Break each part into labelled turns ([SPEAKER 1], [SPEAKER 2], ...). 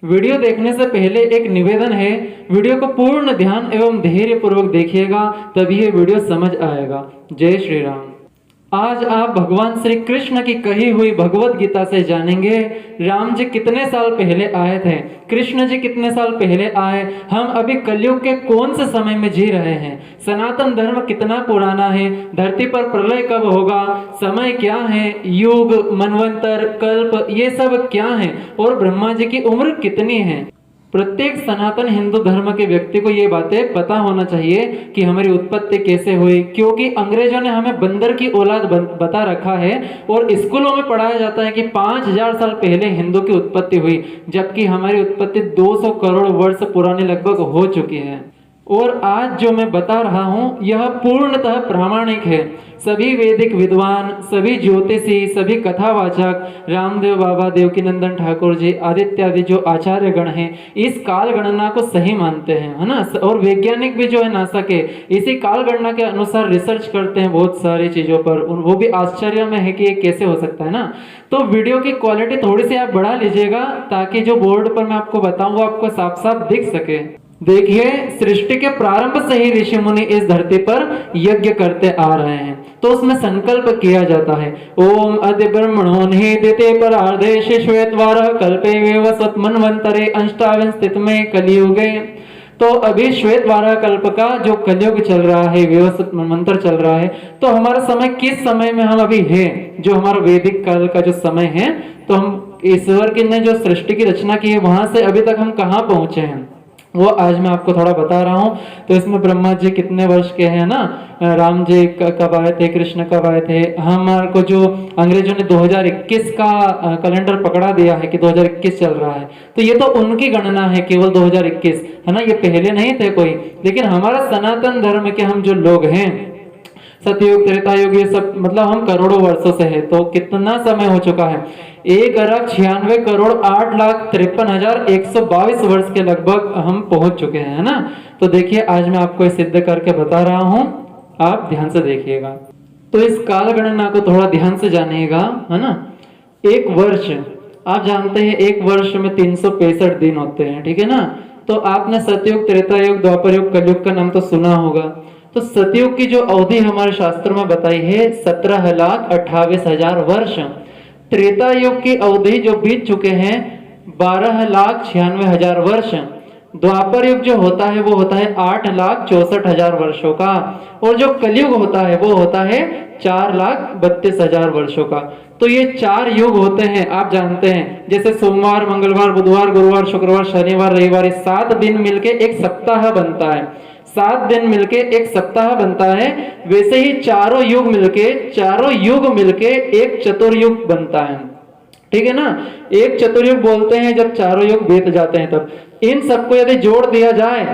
[SPEAKER 1] Video देखने से पहले एक निवेदन है, वीडियो को पूर्ण ध्यान एवं धैर्य पूर्वक देखिएगा, तभी ये वीडियो समझ आएगा। जय श्री राम। आज आप भगवान श्री कृष्ण की कही हुई भगवत गीता से जानेंगे राम जी कितने साल पहले आए थे, कृष्ण जी कितने साल पहले आए, हम अभी कलयुग के कौन से समय में जी रहे हैं, सनातन धर्म कितना पुराना है, धरती पर प्रलय कब होगा, समय क्या है, युग, मनवंतर, कल्प, ये सब क्या है और ब्रह्मा जी की उम्र कितनी है। प्रत्येक सनातन हिंदू धर्म के व्यक्ति को ये बातें पता होना चाहिए कि हमारी उत्पत्ति कैसे हुई, क्योंकि अंग्रेजों ने हमें बंदर की औलाद बता रखा है और स्कूलों में पढ़ाया जाता है कि 5000 साल पहले हिंदू की उत्पत्ति हुई, जबकि हमारी उत्पत्ति 200 करोड़ वर्ष पुरानी लगभग हो चुकी है। और आज जो मैं बता रहा हूं यह पूर्णतः प्रामाणिक है। सभी वैदिक विद्वान, सभी ज्योतिषी, सभी कथावाचक, रामदेव बाबा, देवकीनंदन ठाकुर जी आदि इत्यादि जो आचार्य गण हैं इस काल गणना को सही मानते हैं, है ना। और वैज्ञानिक भी जो है नासा के इसी काल गणना के अनुसार रिसर्च करते हैं बहुत सारी चीजों पर, वो भी आश्चर्य में है कि ये कैसे हो सकता है ना। तो वीडियो की क्वालिटी थोड़ी सी आप बढ़ा लीजिएगा ताकि जो बोर्ड पर मैं आपको बताऊं वो आपको साफ साफ दिख सके। देखिए, सृष्टि के प्रारंभ से ही ऋषि मुनि इस धरती पर यज्ञ करते आ रहे हैं, तो उसमें संकल्प किया जाता है, ओम अद्य ब्रह्मणो निहिते परार्धे श्वेतवारः कल्पे वैवस्वत मन्वन्तरे अष्टाविंशतितमे कलियुगे। तो अभी श्वेतवारः कल्प का जो कलयुग चल रहा है, वैवस्वत मन्वंतर चल रहा है, तो हमारा समय किस समय में हम अभी है, जो हमारा वैदिक काल का जो समय है, तो हम ईश्वर की ने जो सृष्टि की रचना की है वहां से अभी तक हम कहाँ पहुंचे हैं वो आज मैं आपको थोड़ा बता रहा हूँ। तो इसमें ब्रह्मा जी कितने वर्ष के हैं ना, राम जी कब आए थे, कृष्ण कब आए थे, हमारे को जो अंग्रेजों ने 2021 का कैलेंडर पकड़ा दिया है कि 2021 चल रहा है, तो ये तो उनकी गणना है, केवल 2021 है ना, ये पहले नहीं थे कोई। लेकिन हमारा सनातन धर्म के हम जो लोग हैं, सतयुग, त्रेतायुग, ये सब मतलब हम करोड़ों वर्षों से है, तो कितना समय हो चुका है, 1,96,08,53,122 वर्ष के लगभग हम पहुंच चुके हैं, है ना। तो देखिए आज मैं आपको सिद्ध करके बता रहा हूं, आप ध्यान से देखिएगा। तो इस काल गणना को थोड़ा ध्यान से जानिएगा, है ना। एक वर्ष आप जानते हैं, एक वर्ष में 365 दिन होते हैं, ठीक है ना। तो आपने सतयुग, त्रेतायुग, द्वापर युग, कलयुग का नाम तो सुना होगा। तो सतयुग की जो अवधि हमारे शास्त्र में बताई है 17,28,000 वर्ष। त्रेता युग की अवधि जो बीत चुके हैं 12,96,000 वर्ष। द्वापर युग जो होता है वो होता है 8,64,000 वर्षों का, और जो कलयुग होता है वो होता है 4,32,000 वर्षों का। तो ये 4 युग होते हैं, आप जानते हैं, जैसे सोमवार, मंगलवार, बुधवार, गुरुवार, शुक्रवार, शनिवार, रविवार, 7 दिन मिलके एक सप्ताह बनता है, 7 दिन मिलके एक सप्ताह बनता है। वैसे ही चारों युग मिलके एक चतुर्युग बनता है, ठीक है ना। एक चतुर्युग बोलते हैं जब चारों युग बीत जाते हैं तब। इन सबको यदि जोड़ दिया जाए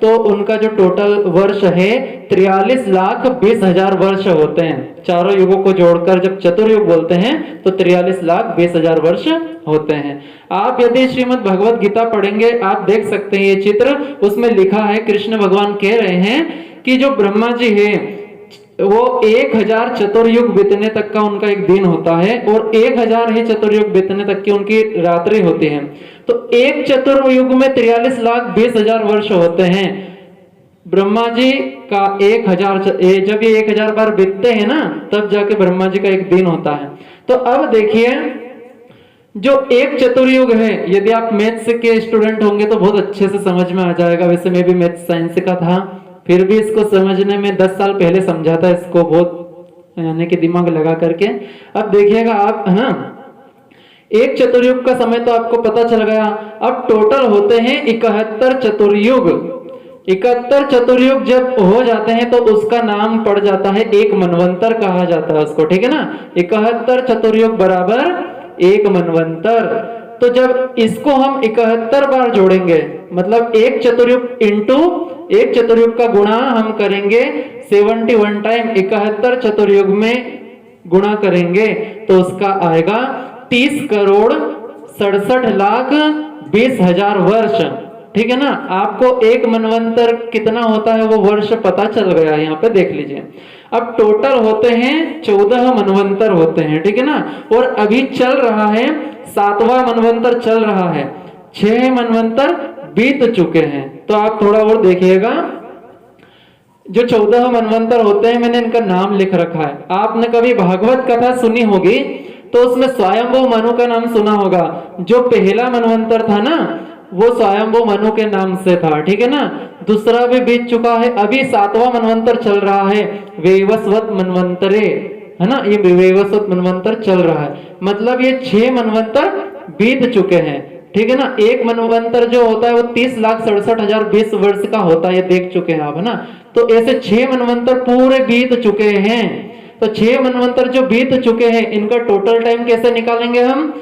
[SPEAKER 1] तो उनका जो टोटल वर्ष है 43,20,000 वर्ष होते हैं। चारों युगों को जोड़कर जब चतुर्युग बोलते हैं तो 43,20,000 वर्ष होते हैं। आप यदि श्रीमद् भगवत गीता पढ़ेंगे आप देख सकते हैं ये चित्र, उसमें लिखा है, कृष्ण भगवान कह रहे हैं कि जो ब्रह्मा जी है वो 1000 चतुर्युग बीतने तक का उनका एक दिन होता है, और 1000 ही चतुर्युग बीतने तक की उनकी रात्रि होती है। तो एक चतुर्युग में 43,20,000 वर्ष होते हैं। ब्रह्मा जी का 1000 जब ये 1000 बार बीतते हैं ना तब जाके ब्रह्मा जी का एक दिन होता है। तो अब देखिए जो एक चतुर्युग है, यदि आप मैथ्स के स्टूडेंट होंगे तो बहुत अच्छे से समझ में आ जाएगा। वैसे मैं भी मैथ्स साइंस का था, फिर भी इसको समझने में 10 साल पहले समझा था इसको, बहुत यानी कि दिमाग लगा करके। अब देखिएगा आप, है ना, एक चतुर्युग का समय तो आपको पता चल गया। अब टोटल होते हैं 71 चतुर्युग। 71 चतुर्युग जब हो जाते हैं तो उसका नाम पड़ जाता है एक मनवंतर कहा जाता है उसको, ठीक है ना। 71 चतुर्युग बराबर एक मनवंतर। तो जब इसको हम 71 बार जोड़ेंगे, मतलब एक चतुर्युग इंटू एक चतुर्युग का गुणा हम करेंगे 71 टाइम, 71 चतुर्युग में गुणा करेंगे तो उसका आएगा 30,67,20,000 वर्ष, ठीक है ना। आपको एक मनवंतर कितना होता है वो वर्ष पता चल गया, यहाँ पे देख लीजिए। अब टोटल होते हैं 14 मनवंतर होते हैं, ठीक है ना। और अभी चल रहा है 7वां मनवंतर चल रहा है। 6 मनवंतर बीत चुके हैं। तो आप थोड़ा और देखिएगा, जो 14 मनवंतर होते हैं मैंने इनका नाम लिख रखा है। आपने कभी भागवत कथा सुनी होगी तो उसमें स्वयंभू मनु का नाम सुना होगा। जो पहला मनवंतर था ना वो स्वयंभू मनु के नाम से था, ठीक है ना। दूसरा भी बीत चुका है, अभी 7वां मनवंतर चल रहा है, वैवस्वत मनवंतरे, है ना। ये वैवस्वत मनवंतर चल रहा है, मतलब ये 6 मनवंतर बीत चुके हैं, ठीक है ना। एक मनवंतर जो होता है वो 30,67,020 वर्ष का होता है, ये देख चुके हैं आप, है ना। तो ऐसे 6 मनवंतर पूरे बीत चुके हैं। तो 6 मनवंतर जो बीत चुके हैं इनका टोटल टाइम कैसे निकालेंगे हम?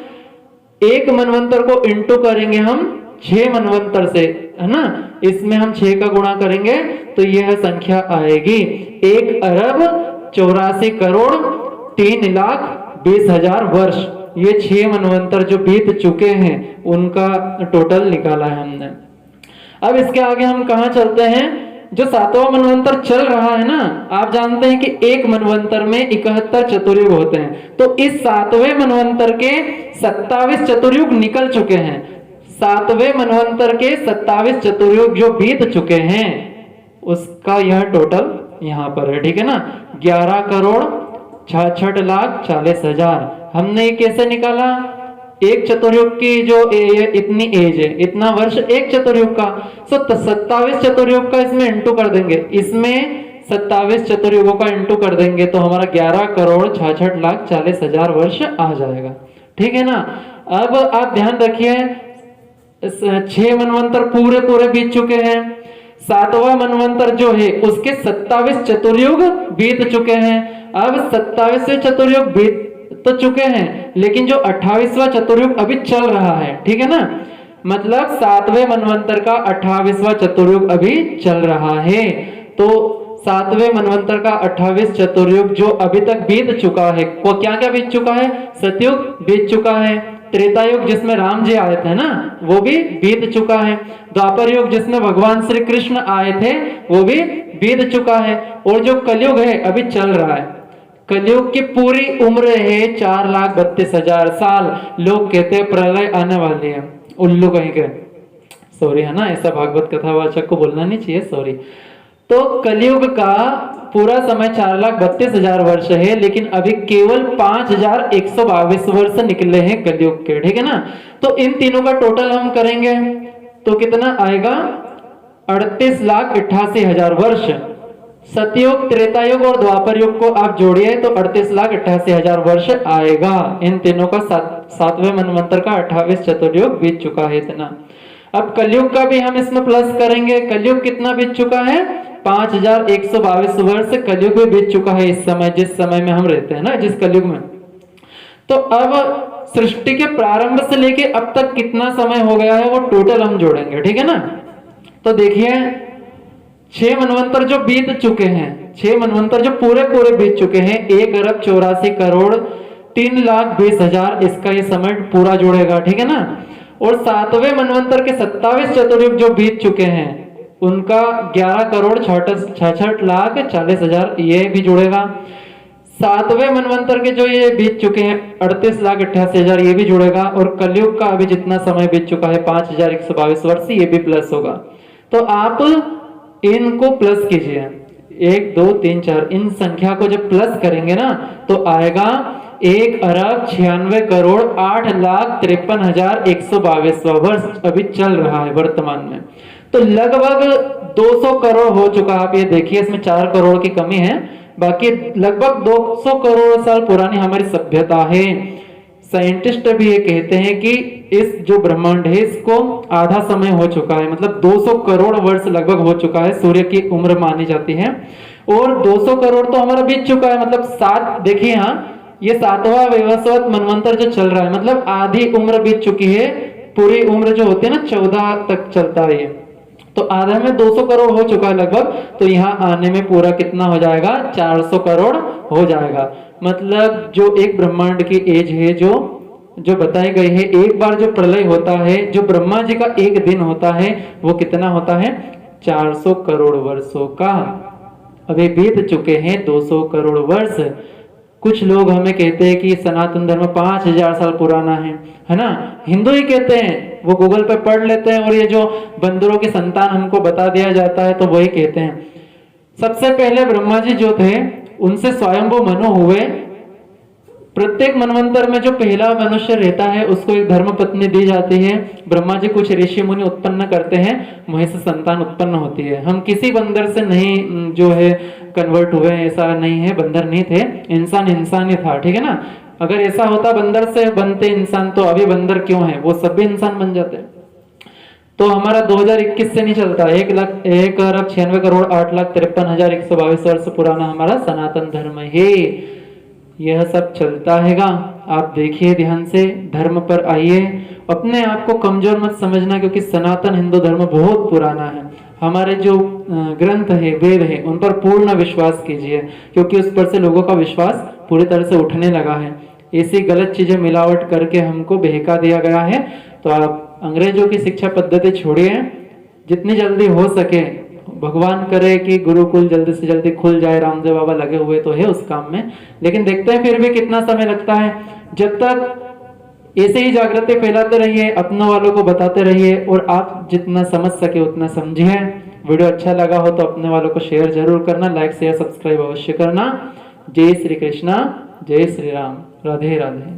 [SPEAKER 1] एक मनवंतर को इंटू करेंगे हम 6 मनवंतर से, है ना। इसमें हम 6 का गुणा करेंगे तो यह संख्या आएगी 1,84,03,20,000 वर्ष। ये 6 मनवंतर जो बीत चुके हैं उनका टोटल निकाला है हमने। अब इसके आगे हम कहां चलते हैं? जो 7वां मनवंतर चल रहा है ना, आप जानते हैं कि एक मनवंतर में 71 चतुर्युग होते हैं। तो इस 7वें मनवंतर के 27 चतुर्युग निकल चुके हैं। 7वें मनवंतर के 27 चतुर्युग जो बीत चुके हैं उसका यह टोटल यहां पर है, ठीक है ना। 11,66,40,000 हमने ये कैसे निकाला? एक चतुर्युग की जो इतनी एज है, इतना वर्ष एक चतुर्युग का, 27 चतुर्युग का इसमें इंटू कर देंगे, इसमें 27 चतुर्युगों का इंटू कर देंगे तो हमारा 11,66,40,000 वर्ष आ जाएगा, ठीक है ना। अब आप ध्यान रखिए 6 मनवंतर पूरे बीत चुके हैं। 7वां मनवंतर जो है उसके 27 चतुर्युग बीत चुके हैं। अब 27वें चतुर्युग बीत तो चुके हैं, लेकिन जो 28वां चतुर्युग अभी चल रहा है, ठीक है ना। मतलब 7वें मनवंतर का 28वां चतुर्युग अभी चल रहा है। तो 7वें मनवंतर का 28 चतुर्युग जो अभी तक बीत चुका है वो क्या क्या बीत चुका है? सतयुग बीत चुका है, त्रेता युग जिसमें राम जी आए थे ना वो भी बीत चुका है, द्वापर युग जिसमें भगवान श्री कृष्ण आए थे वो भी बीत चुका है, और जो कलयुग है अभी चल रहा है। कलयुग की पूरी उम्र है 4,32,000 साल। लोग कहते हैं प्रलय आने वाली है, उल्लू कहीं के, सॉरी, है ना। ऐसा भागवत कथावाचक को बोलना नहीं चाहिए, सॉरी। तो कलयुग का पूरा समय 4,32,000 वर्ष है, लेकिन अभी केवल 5,122 वर्ष निकले हैं कलयुग के, ठीक है ना। तो इन तीनों का टोटल हम करेंगे तो कितना आएगा? 38,88,000 वर्ष। सतयुग, त्रेतायुग और द्वापर युग को आप जोड़िए तो 38,88,000 वर्ष आएगा। इन तीनों का 7वें मनवंतर का 28 चतुर्युग बीत चुका है इतना। अब कलयुग का भी हम इसमें प्लस करेंगे। कलयुग कितना बीत चुका है? 5,122 वर्ष कलयुग भी बीत चुका है इस समय, जिस समय में हम रहते हैं ना, जिस कलयुग में। तो अब सृष्टि के प्रारंभ से लेके अब तक कितना समय हो गया है वो टोटल हम जोड़ेंगे, ठीक है ना। तो देखिए 6 मनवंतर जो बीत चुके हैं, 6 मनवंतर जो पूरे बीत चुके हैं, 1,84,03,20,000 इसका ये समय पूरा जुड़ेगा, ठीक है ना। और 7वें मनवंतर के 27 चतुर्युग जो बीत चुके हैं उनका 11,66,40,000 ये भी जुड़ेगा। 7वें मनवंतर के जो ये बीत चुके हैं 38,88,000 ये भी जुड़ेगा, और कलयुग का अभी जितना समय बीत चुका है 5,122 वर्ष ये भी प्लस होगा। तो आप इनको प्लस कीजिए, 1 2 3 4 इन संख्या को जब प्लस करेंगे ना तो आएगा 1,96,08,53,122 वर्ष अभी चल रहा है वर्तमान में। तो लगभग 200 करोड़ हो चुका। आप ये देखिए इसमें 4 करोड़ की कमी है, बाकी लगभग 200 करोड़ साल पुरानी हमारी सभ्यता है। साइंटिस्ट भी ये कहते हैं कि इस जो ब्रह्मांड है इसको आधा समय हो चुका है, मतलब 200 करोड़ वर्ष लगभग हो चुका है। सूर्य की उम्र मानी जाती है, और 200 करोड़ तो हमारा बीत चुका है, मतलब 7, देखिए हाँ ये 7वां वैवस्वत मनवंतर जो चल रहा है, मतलब आधी उम्र बीत चुकी है। पूरी उम्र जो होती है ना 14 तक चलता है, तो आधा में 200 करोड़ हो चुका है लगभग। तो यहाँ आने में पूरा कितना हो जाएगा? 400 करोड़ हो जाएगा। मतलब जो एक ब्रह्मांड की एज है जो बताई गई है, एक बार जो प्रलय होता है, जो ब्रह्मा जी का एक दिन होता है वो कितना होता है? 400 करोड़ वर्षों का। अभी बीत चुके हैं 200 करोड़ वर्ष। कुछ लोग हमें कहते हैं कि सनातन धर्म 5000 साल पुराना है ना। हिंदू ही कहते हैं, वो गूगल पे पढ़ लेते हैं और ये जो बंदरों की संतान हमको बता दिया जाता है तो वही कहते हैं। सबसे पहले ब्रह्मा जी जो थे उनसे स्वयंभू मनु हुए। प्रत्येक मनवंतर में जो पहला मनुष्य रहता है उसको एक धर्म पत्नी दी जाती है। ब्रह्मा जी कुछ ऋषि मुनि उत्पन्न करते हैं, वहीं से संतान उत्पन्न होती है। हम किसी बंदर से नहीं जो है कन्वर्ट हुए, ऐसा नहीं है, बंदर नहीं थे, इंसान ही था, ठीक है ना। अगर ऐसा होता बंदर से बनते इंसान तो अभी बंदर क्यों है, वो सब भी इंसान बन जाते। तो हमारा 2021 से नहीं चलता, 1,96,08,53,122 वर्ष पुराना हमारा सनातन धर्म है। यह सब चलता हैगा। आप देखिए ध्यान से, धर्म पर आइए, अपने आप को कमजोर मत समझना, क्योंकि सनातन हिंदू धर्म बहुत पुराना है। हमारे जो ग्रंथ है, वेद है, उन पर पूर्ण विश्वास कीजिए, क्योंकि उस पर से लोगों का विश्वास पूरी तरह से उठने लगा है। ऐसी गलत चीजें मिलावट करके हमको बहका दिया गया है। तो आप अंग्रेजों की शिक्षा पद्धति छोड़िए, जितनी जल्दी हो सके। भगवान करे कि गुरुकुल जल्दी से जल्दी खुल जाए, रामदेव बाबा लगे हुए तो है उस काम में, लेकिन देखते हैं फिर भी कितना समय लगता है। जब तक ऐसे ही जागृति फैलाते रहिए, अपनों वालों को बताते रहिए, और आप जितना समझ सके उतना समझिए। वीडियो अच्छा लगा हो तो अपने वालों को शेयर जरूर करना, लाइक शेयर सब्सक्राइब अवश्य करना। जय श्री कृष्णा, जय श्री राम, राधे राधे।